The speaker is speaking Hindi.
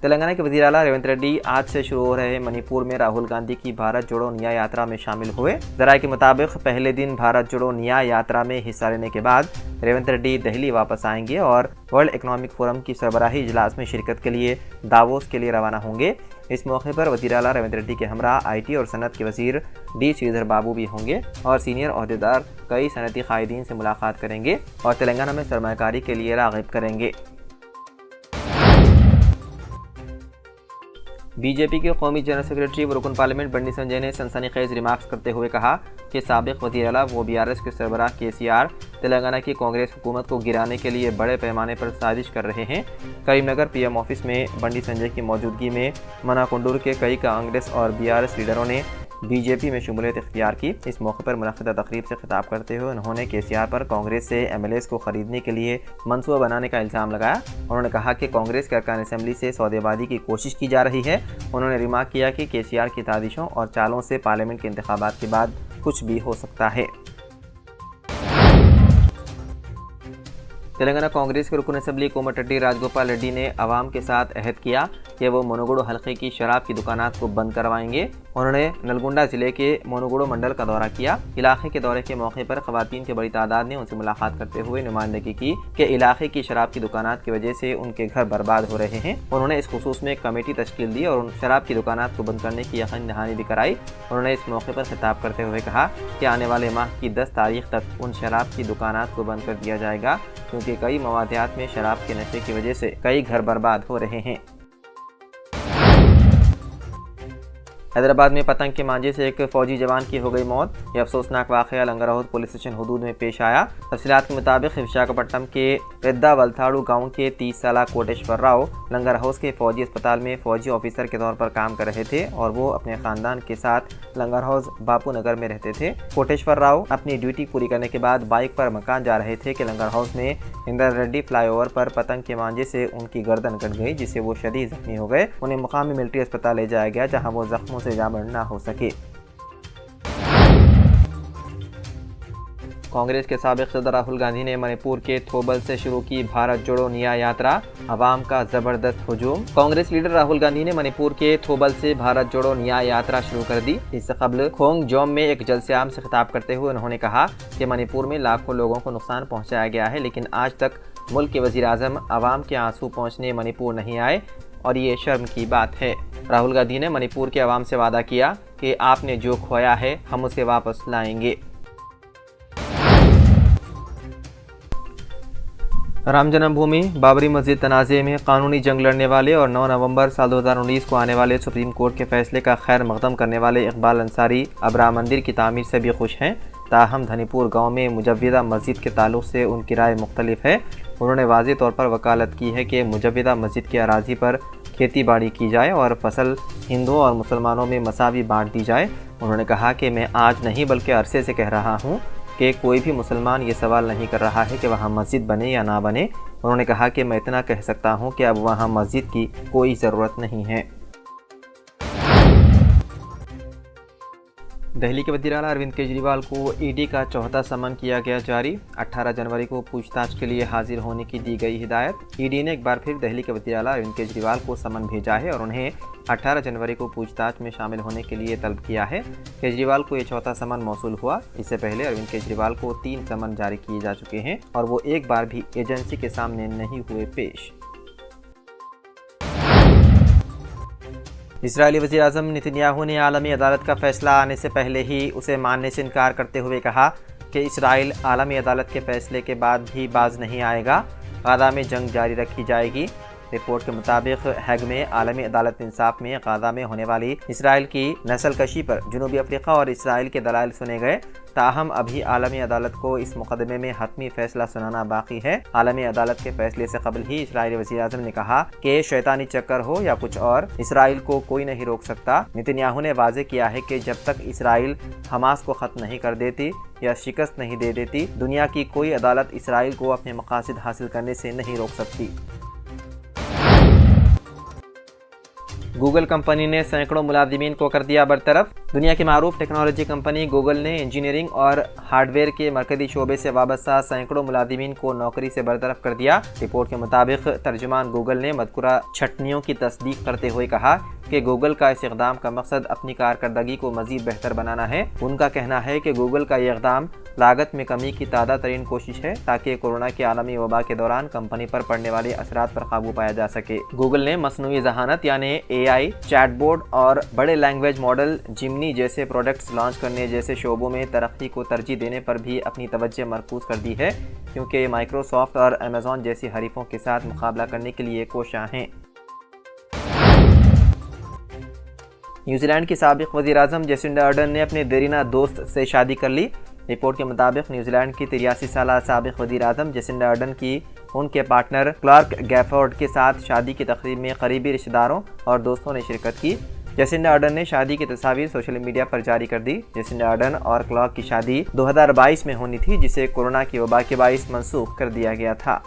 तेलंगाना के वज़ीर आला रेवंत रेड्डी आज से शुरू हो रहे मणिपुर में राहुल गांधी की भारत जोड़ो न्याय यात्रा में शामिल हुए। जराये के मुताबिक पहले दिन भारत जोड़ो न्याय यात्रा में हिस्सा लेने के बाद रेवंत रेड्डी दिल्ली वापस आएंगे और वर्ल्ड इकोनॉमिक फोरम की सरबराही इजलास में शिरकत के लिए दावोस के लिए रवाना होंगे। इस मौके पर वज़ीर आला रेवंत रेड्डी के हमरा IT और सनत के वज़ीर डी श्रीधर बाबू भी होंगे और सीनियर ओहदेदार कई सनती कायदीन से मुलाकात करेंगे और तेलंगाना में सरमायाकारी के लिए राग़िब करेंगे। बीजेपी के कौमी जनरल सेक्रेटरी व रुकन पार्लियामेंट बंडी संजय ने सनसनीखेज रिमार्क्स करते हुए कहा कि साबिक वज़ीर आला व BRS के सरबराह KCR तेलंगाना की कांग्रेस हुकूमत को गिराने के लिए बड़े पैमाने पर साजिश कर रहे हैं। करीमनगर PM ऑफिस में बंडी संजय की मौजूदगी में मनाकुंडूर के कई कांग्रेस और BRS लीडरों ने बीजेपी में शमूलियत इख्तियार की। इस मौके पर मुनक़्क़िदा तकरीब से खिताब करते हुए उन्होंने KCR पर कांग्रेस से MLAs को खरीदने के लिए मनसूबा बनाने का इल्ज़ाम लगाया। उन्होंने कहा कि कांग्रेस के अरकान असम्बली से सौदेबाजी की कोशिश की जा रही है। उन्होंने रिमार्क किया कि KCR की साजिशों और चालों से पार्लियामेंट के इंतखाबात के बाद कुछ भी हो सकता है। तेलंगाना कांग्रेस के रुकन असम्बली कोमटिरेड्डी राजगोपाल रेड्डी ने अवाम के साथ अहद किया कि वो मुनुगुडु हल्के की शराब की दुकानात को बंद करवाएंगे। उन्होंने नलगुंडा जिले के मुनुगुडु मंडल का दौरा किया। इलाके के दौरे के मौके पर खवातीन की बड़ी तादाद ने उनसे मुलाकात करते हुए नुमाइंदगी की कि इलाके की शराब की दुकानात की वजह से उनके घर बर्बाद हो रहे हैं। उन्होंने इस खुसूस में एक कमेटी तश्कील दी और उन शराब की दुकानात को बंद करने की यकीन दहानी भी कराई। उन्होंने इस मौके पर खिताब करते हुए कहा कि आने वाले माह की 10 तारीख तक उन शराब की दुकानात को बंद कर दिया जाएगा, क्योंकि कई मवादियात में शराब के नशे की वजह से कई घर बर्बाद हो रहे हैं। हैदराबाद में पतंग के मांझे से एक फौजी जवान की हो गई मौत। यह अफसोसनाक वाक़या लंगरहौद पुलिस स्टेशन हुदूद में पेश आया। तफसीलात के मुताबिक विशाखापट्टनम के पेद्दा वलथाड़ू गांव के 30 साला कोटेश्वर राव लंगरहौस के फौजी अस्पताल में फौजी ऑफिसर के तौर पर काम कर रहे थे और वो अपने खानदान के साथ लंगरहौस बापू नगर में रहते थे। कोटेश्वर राव अपनी ड्यूटी पूरी करने के बाद बाइक पर मकान जा रहे थे कि लंगरहौस में इंदिरा रेड्डी फ्लाईओवर पर पतंग के मांझे से उनकी गर्दन कट गई, जिससे वो शदीद जख्मी हो गए। उन्हें मुकामी मिलिट्री अस्पताल ले जाया गया, जहाँ वो जख्मों से जामर ना हो सके। कांग्रेस के साबिक सदर राहुल गांधी ने मणिपुर के थोबल से शुरू की भारत जोड़ो न्याय यात्रा, अवाम का जबरदस्त हुजूम। कांग्रेस लीडर राहुल गांधी ने मणिपुर के थोबल से भारत जोड़ो न्याय यात्रा शुरू कर दी। इससे कबल खोंगजोम में एक जलसे आम से खिताब करते हुए उन्होंने कहा कि मणिपुर में लाखों लोगों को नुकसान पहुंचाया गया है, लेकिन आज तक मुल्क के वजीर आजम अवाम के आंसू पहुँचने मणिपुर नहीं आए और ये शर्म की बात है। राहुल गांधी ने मणिपुर के अवाम से वादा किया कि आपने जो खोया है हम उसे वापस लाएंगे। राम जन्मभूमि बाबरी मस्जिद तनाज़े में कानूनी जंग लड़ने वाले और 9 नवंबर साल 2019 को आने वाले सुप्रीम कोर्ट के फैसले का खैर मकदम करने वाले इकबाल अंसारी अब राम मंदिर की तामीर से भी खुश हैं। ताहम धनीपुर गांव में मुजव्विदा मस्जिद के ताल्लुक़ से उनकी राय मुख्तलिफ है। उन्होंने वाज़ेह तौर पर वकालत की है कि मुजव्विदा मस्जिद की अराज़ी पर खेती बाड़ी की जाए और फसल हिंदुओं और मुसलमानों में मसावी बांट दी जाए। उन्होंने कहा कि मैं आज नहीं बल्कि अरसे से कह रहा हूँ कि कोई भी मुसलमान ये सवाल नहीं कर रहा है कि वहाँ मस्जिद बने या ना बने। उन्होंने कहा कि मैं इतना कह सकता हूँ कि अब वहाँ मस्जिद की कोई ज़रूरत नहीं है। दिल्ली के वज़ीर आला अरविंद केजरीवाल को ईडी का चौथा समन किया गया जारी। 18 जनवरी को पूछताछ के लिए हाजिर होने की दी गई हिदायत। ईडी ने एक बार फिर दिल्ली के वज़ीर आला अरविंद केजरीवाल को समन भेजा है और उन्हें 18 जनवरी को पूछताछ में शामिल होने के लिए तलब किया है। केजरीवाल को ये चौथा समन मौसूल हुआ। इससे पहले अरविंद केजरीवाल को 3 समन जारी किए जा चुके हैं और वो एक बार भी एजेंसी के सामने नहीं हुए पेश। इजरायली वज़ीर आज़म नेतन्याहू ने आलमी अदालत का फैसला आने से पहले ही उसे मानने से इनकार करते हुए कहा कि इसराइल आलमी अदालत के फैसले के बाद भी बाज नहीं आएगा। गाज़ा में जंग जारी रखी जाएगी। रिपोर्ट के मुताबिक हैग में आलमी अदालत इंसाफ में गाज़ा में होने वाली इसराइल की नस्लकशी पर जनूबी अफ्रीका और इसराइल के दलाइल सुने गए। ताहम अभी आलमी अदालत को इस मुकदमे में हतमी फैसला सुनाना बाकी है। आलमी अदालत के फैसले से कबल ही इजरायली वज़ीर आज़म ने कहा कि शैतानी चक्कर हो या कुछ और, इसराइल को कोई नहीं रोक सकता। नेतन्याहू ने वाज़ेह किया है कि जब तक इसराइल हमास को ख़त्म नहीं कर देती या शिकस्त नहीं दे देती, दुनिया की कोई अदालत इसराइल को अपने मकासद हासिल करने से नहीं रोक सकती। गूगल कंपनी ने सैकड़ों मुलाजिमीन को कर दिया बरतरफ। दुनिया की मारूफ टेक्नोलॉजी कंपनी गूगल ने इंजीनियरिंग और हार्डवेयर के मरकजी शोबे से वाबस्ता सैकड़ों मुलाजिमीन को नौकरी से बरतरफ कर दिया। रिपोर्ट के मुताबिक तर्जुमान गूगल ने मज़कूरा छटनियों की तस्दीक करते हुए कहा कि गूगल का इस इक़दाम का मकसद अपनी कारकर्दगी को मज़ीद बेहतर बनाना है। उनका कहना है कि गूगल का यह इक़दाम लागत में कमी की ताज़ा तरीन कोशिश है ताकि कोरोना के आलमी वबा के दौरान कंपनी पर पड़ने वाले असरात पर काबू पाया जा सके। गूगल ने मसनूई ज़हानत यानी AI, चैटबोट और बड़े लैंग्वेज मॉडल जिमनी जैसे प्रोडक्ट्स लॉन्च करने जैसे शोबों में तरक्की को तरजीह देने पर भी अपनी तवज्जो मरकूज़ कर दी है, क्योंकि माइक्रोसॉफ्ट और अमेज़ॉन जैसी हरीफों के साथ मुकाबला करने के लिए कोशां हैं। न्यूजीलैंड की साबिक वज़ीर-ए-आज़म जेसिंडा अर्डर्न ने अपने देरीना दोस्त से शादी कर ली। रिपोर्ट के मुताबिक न्यूजीलैंड की 83 साल साबिक वज़ीर-ए-आज़म जेसिंडा अर्डर्न की उनके पार्टनर क्लार्क गैफोर्ड के साथ शादी की तकरीब में करीबी रिश्तेदारों और दोस्तों ने शिरकत की। जेसिंडा अर्डर्न ने शादी की तस्वीर सोशल मीडिया पर जारी कर दी। जेसिंडा अर्डर्न और क्लार्क की शादी 2022 में होनी थी, जिसे कोरोना की वबा के बाइस मनसूख कर दिया गया था।